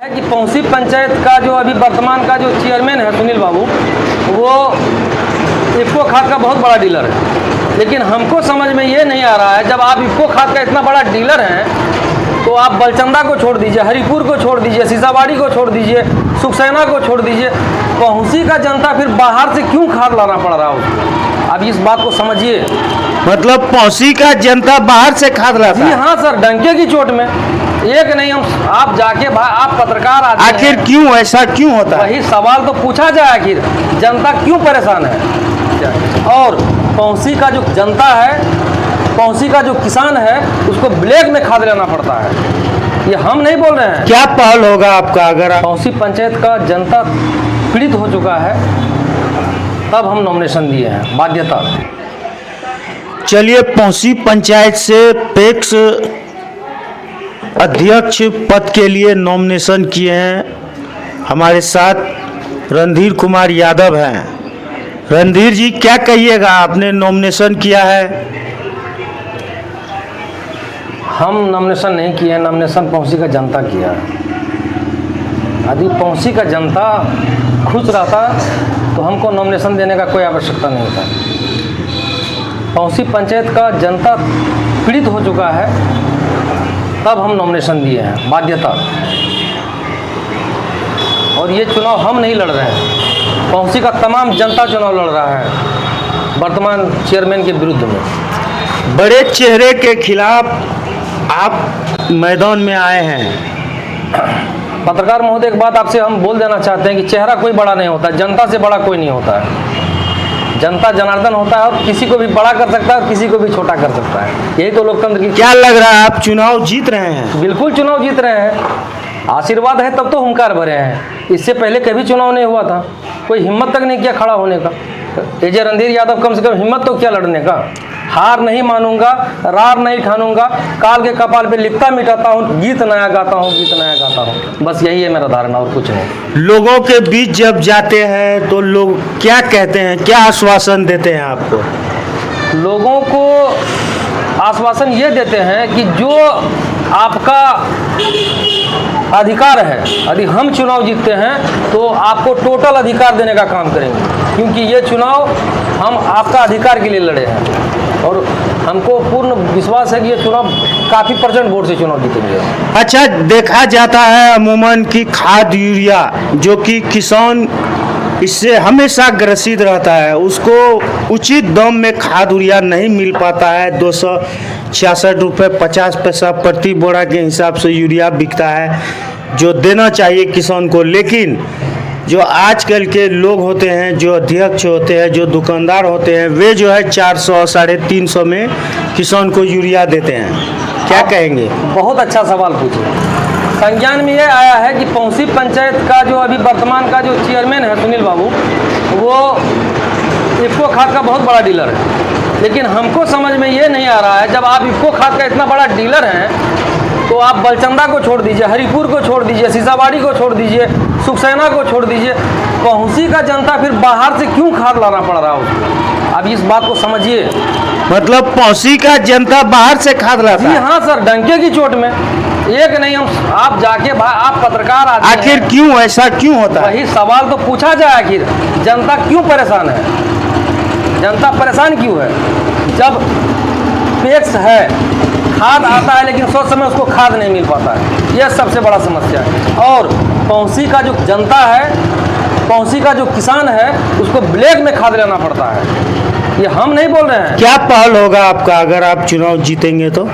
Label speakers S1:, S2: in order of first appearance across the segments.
S1: कि पौंसी पंचायत का जो अभी वर्तमान का जो चेयरमैन है सुनील बाबू, वो इफ्को खाद का बहुत बड़ा डीलर है। लेकिन हमको समझ में ये नहीं आ रहा है, जब आप इफ्को खाद का इतना बड़ा डीलर हैं तो आप बलचंदा को छोड़ दीजिए, हरिपुर को छोड़ दीजिए, सीसाबाड़ी को छोड़ दीजिए, सुखसेना को छोड़ दीजिए, पौंसी का जनता फिर बाहर से क्यों खाद लाना पड़ रहा है उसको? आप इस बात को समझिए।
S2: मतलब पौंसी का जनता बाहर से खाद लाता
S1: जी
S2: है?
S1: हाँ सर, डंके की चोट में। एक नहीं, हम आप जाके आप पत्रकार आदमी
S2: आखिर
S1: हैं,
S2: क्यों ऐसा क्यों होता है?
S1: वही सवाल तो पूछा जाए, आखिर जनता क्यों परेशान है? और पौंसी का जो जनता है, पौंसी का जो किसान है, उसको ब्लैक में खाद लेना पड़ता है। ये हम नहीं बोल रहे हैं।
S2: क्या पहल होगा आपका अगर आप...
S1: पौंसी पंचायत का जनता पीड़ित हो चुका है, तब हम नॉमिनेशन दिए हैं, बाध्यता।
S2: चलिए, पौंसी पंचायत से पेक्स अध्यक्ष पद के लिए नॉमिनेशन किए हैं। हमारे साथ रणधीर कुमार यादव हैं। रणधीर जी, क्या कहिएगा, आपने नॉमिनेशन किया है?
S1: हम नॉमिनेशन नहीं किए हैं, नॉमिनेशन पौंसी का जनता किया है। यदि पौंसी का जनता खुश रहता तो हमको नॉमिनेशन देने का कोई आवश्यकता नहीं था। पौंसी पंचायत का जनता पीड़ित हो चुका है, तब हम नॉमिनेशन दिए हैं, बाध्यता। और ये चुनाव हम नहीं लड़ रहे हैं, पौंसी का तमाम जनता चुनाव लड़ रहा है वर्तमान चेयरमैन के विरुद्ध में।
S2: बड़े चेहरे के खिलाफ आप मैदान में आए हैं।
S1: पत्रकार महोदय, एक बात आपसे हम बोल देना चाहते हैं कि चेहरा कोई बड़ा नहीं होता, जनता से बड़ा कोई नहीं होता है। जनता जनार्दन होता है, और किसी को भी बड़ा कर सकता है और किसी को भी छोटा कर सकता है। यही तो लोकतंत्र की...
S2: क्या लग रहा है, आप चुनाव जीत रहे हैं?
S1: बिल्कुल चुनाव जीत रहे हैं। आशीर्वाद है तब तो हुंकार भरे हैं। इससे पहले कभी चुनाव नहीं हुआ था, कोई हिम्मत तक नहीं किया खड़ा होने का। एजे रणधीर यादव कम से कम हिम्मत तो क्या लड़ने का? हार नहीं मानूंगा, रार नहीं ठानूंगा, काल के कपाल पे लिखता मिटाता हूँ, गीत नया गाता हूँ, गीत नया गाता हूँ। बस यही है मेरा धारणा, और कुछ नहीं।
S2: लोगों के बीच जब जाते हैं तो लोग क्या कहते हैं, क्या आश्वासन देते हैं आपको?
S1: लोगों को आश्वासन ये देते हैं कि जो आपका अधिकार है, यदि हम चुनाव जीतते हैं तो आपको टोटल अधिकार देने का काम करेंगे, क्योंकि ये चुनाव हम आपका अधिकार के लिए लड़े हैं। और हमको पूर्ण विश्वास है कि ये चुनाव काफ़ी % वोट से चुनाव जीतेंगे।
S2: अच्छा, देखा जाता है अमूमन कि खाद यूरिया, जो कि किसान इससे हमेशा ग्रसित रहता है, उसको उचित दाम में खाद यूरिया नहीं मिल पाता है। 266 रुपये 50 पैसा प्रति बोरा के हिसाब से यूरिया बिकता है, जो देना चाहिए किसान को। लेकिन जो आजकल के लोग होते हैं, जो अध्यक्ष होते हैं, जो दुकानदार होते हैं, वे जो है 400 350 में किसान को यूरिया देते हैं। क्या कहेंगे?
S1: बहुत अच्छा सवाल पूछे। संज्ञान में ये आया है कि पौंसी पंचायत का जो अभी वर्तमान का जो चेयरमैन है सुनील बाबू, वो इफ्को खाद का बहुत बड़ा डीलर है। लेकिन हमको समझ में ये नहीं आ रहा है, जब आप इफ्को खाद का इतना बड़ा डीलर हैं तो आप बलचंदा को छोड़ दीजिए, हरिपुर को छोड़ दीजिए, सीसाबाड़ी को छोड़ दीजिए, सुखसेना को छोड़ दीजिए, पौंसी का जनता फिर बाहर से क्यों खाद लाना पड़ रहा है उसको? आप इस बात को समझिए।
S2: मतलब पौंसी का जनता बाहर से खाद लाता
S1: जी
S2: है?
S1: हाँ सर, डंके की चोट में। एक नहीं, हम आप जाके आप पत्रकार आदमी हैं,
S2: आखिर क्यों ऐसा क्यों होता है?
S1: वही सवाल तो पूछा जाए, आखिर जनता क्यों परेशान है? जनता परेशान क्यों है? जब पैक्स है, खाद आता है, लेकिन सोच समय उसको खाद नहीं मिल पाता है, यह सबसे बड़ा समस्या है। और पौंसी का जो जनता है, पौंसी का जो किसान है, उसको ब्लैक में खाद लेना पड़ता है। ये हम नहीं बोल रहे हैं।
S2: क्या पहल होगा आपका अगर आप चुनाव जीतेंगे तो?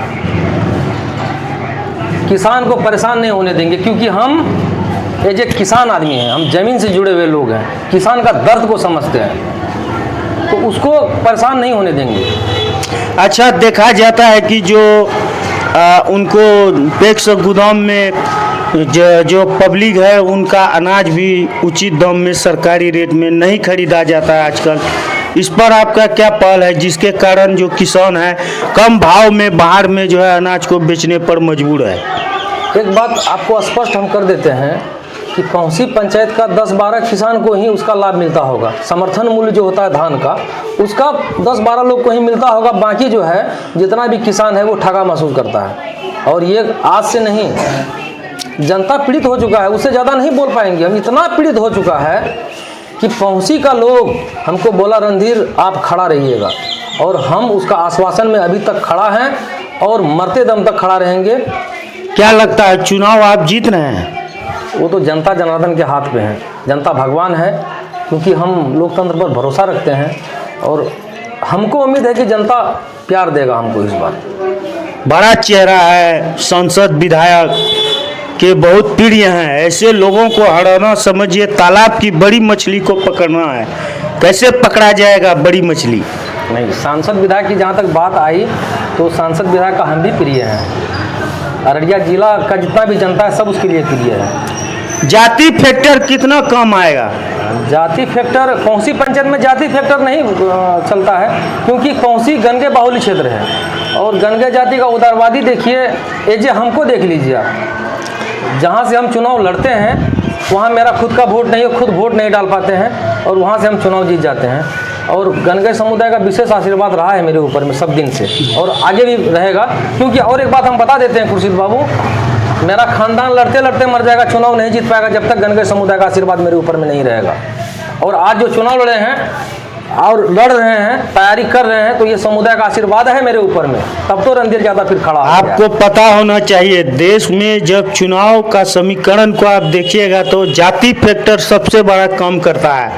S1: किसान को परेशान नहीं होने देंगे, क्योंकि हम एक किसान आदमी हैं, हम ज़मीन से जुड़े हुए लोग हैं, किसान का दर्द को समझते हैं, तो उसको परेशान नहीं होने देंगे।
S2: अच्छा, देखा जाता है कि जो उनको पैक्स गोदाम में जो पब्लिक है, उनका अनाज भी उचित दाम में सरकारी रेट में नहीं खरीदा जाता है आजकल। इस पर आपका क्या पहल है, जिसके कारण जो किसान है कम भाव में बाहर में जो है अनाज को बेचने पर मजबूर है?
S1: एक बात आपको स्पष्ट हम कर देते हैं कि पौंसी पंचायत का 10-12 किसान को ही उसका लाभ मिलता होगा। समर्थन मूल्य जो होता है धान का, उसका 10-12 लोग को ही मिलता होगा। बाकी जो है जितना भी किसान है वो ठगा महसूस करता है। और ये आज से नहीं, जनता पीड़ित हो चुका है, उससे ज़्यादा नहीं बोल पाएंगे हम। इतना पीड़ित हो चुका है कि पहुंची का लोग हमको बोला रणधीर आप खड़ा रहिएगा, और हम उसका आश्वासन में अभी तक खड़ा हैं और मरते दम तक खड़ा रहेंगे।
S2: क्या लगता है चुनाव आप जीत रहे हैं?
S1: वो तो जनता जनार्दन के हाथ में है, जनता भगवान है, क्योंकि हम लोकतंत्र पर भरोसा रखते हैं और हमको उम्मीद है कि जनता प्यार देगा हमको इस बार।
S2: बड़ा चेहरा है, सांसद विधायक के बहुत प्रिय हैं, ऐसे लोगों को हराना समझिए तालाब की बड़ी मछली को पकड़ना है। कैसे पकड़ा जाएगा बड़ी मछली?
S1: नहीं, सांसद विधायक की जहाँ तक बात आई तो सांसद विधायक का हम भी प्रिय हैं। अररिया जिला का जितना भी जनता है सब उसके लिए प्रिय है।
S2: जाति फैक्टर कितना कम आएगा?
S1: जाति फैक्टर पहुंची पंचायत में जाति फैक्टर नहीं चलता है, क्योंकि पहुंची गंगे बाहुल्य क्षेत्र है और गंगे जाति का उदारवादी देखिए, ये जो हमको देख लीजिए आप, जहाँ से हम चुनाव लड़ते हैं वहाँ मेरा खुद का वोट नहीं है, खुद वोट नहीं डाल पाते हैं और वहाँ से हम चुनाव जीत जाते हैं। और गंगे समुदाय का विशेष आशीर्वाद रहा है मेरे ऊपर में सब दिन से और आगे भी रहेगा। क्योंकि और एक बात हम बता देते हैं खुर्शीद बाबू, मेरा खानदान लड़ते लड़ते मर जाएगा, चुनाव नहीं जीत पाएगा जब तक गंगे समुदाय का आशीर्वाद मेरे ऊपर में नहीं रहेगा। और आज जो चुनाव लड़े हैं और लड़ रहे हैं, तैयारी कर रहे हैं, तो ये समुदाय का आशीर्वाद है मेरे ऊपर में, तब तो रणधीर ज़्यादा फिर खड़ा।
S2: आपको पता होना चाहिए देश में जब चुनाव का समीकरण को आप देखिएगा तो जाति फैक्टर सबसे बड़ा काम करता है।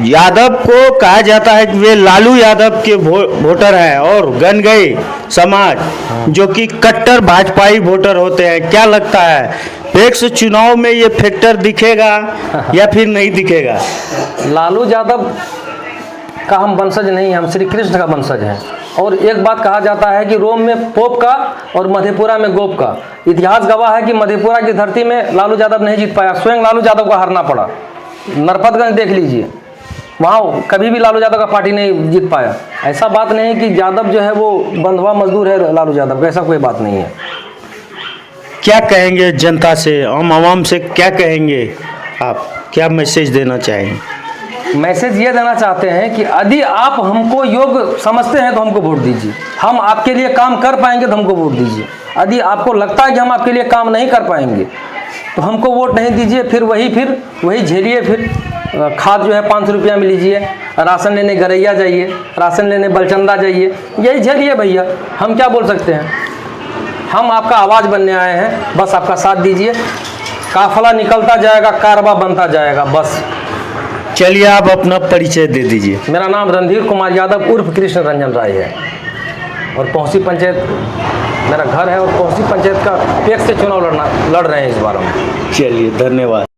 S2: यादव को कहा जाता है कि वे लालू यादव के वोटर हैं और गनगई समाज जो कि कट्टर भाजपाई वोटर होते हैं। क्या लगता है पैक्स चुनाव में ये फैक्टर दिखेगा या फिर नहीं दिखेगा?
S1: लालू यादव का हम वंशज नहीं, हम श्री कृष्ण का वंशज हैं। और एक बात कहा जाता है कि रोम में पोप का और मधेपुरा में गोप का। इतिहास गवाह है कि मधेपुरा की धरती में लालू यादव नहीं जीत पाया, स्वयं लालू यादव को हारना पड़ा। नरपतगंज देख लीजिए, वहाँ कभी भी लालू यादव का पार्टी नहीं जीत पाया। ऐसा बात नहीं है कि यादव जो है वो बंधुआ मजदूर है लालू यादव, ऐसा कोई बात नहीं है।
S2: क्या कहेंगे जनता से, आम से क्या कहेंगे आप, क्या मैसेज देना चाहेंगे?
S1: मैसेज ये देना चाहते हैं कि यदि आप हमको योग्य समझते हैं तो हमको वोट दीजिए, हम आपके लिए काम कर पाएंगे तो हमको वोट दीजिए। यदि आपको लगता है कि हम आपके लिए काम नहीं कर पाएंगे तो हमको वोट नहीं दीजिए, फिर वही झेलिए। फिर खाद जो है 500 रुपया में लीजिए, राशन लेने गरैया जाइए, राशन लेने बलचंदा जाइए, यही झेलिए भैया। हम क्या बोल सकते हैं, हम आपका आवाज़ बनने आए हैं, बस आपका साथ दीजिए। काफला निकलता जाएगा, कारवा बनता जाएगा, बस।
S2: चलिए आप अपना परिचय दे दीजिए।
S1: मेरा नाम रणधीर कुमार यादव उर्फ कृष्ण रंजन राय है और पहुंची पंचायत मेरा घर है और पहुंची पंचायत का पैक्स से चुनाव लड़ रहे हैं इस बार हम।
S2: चलिए धन्यवाद।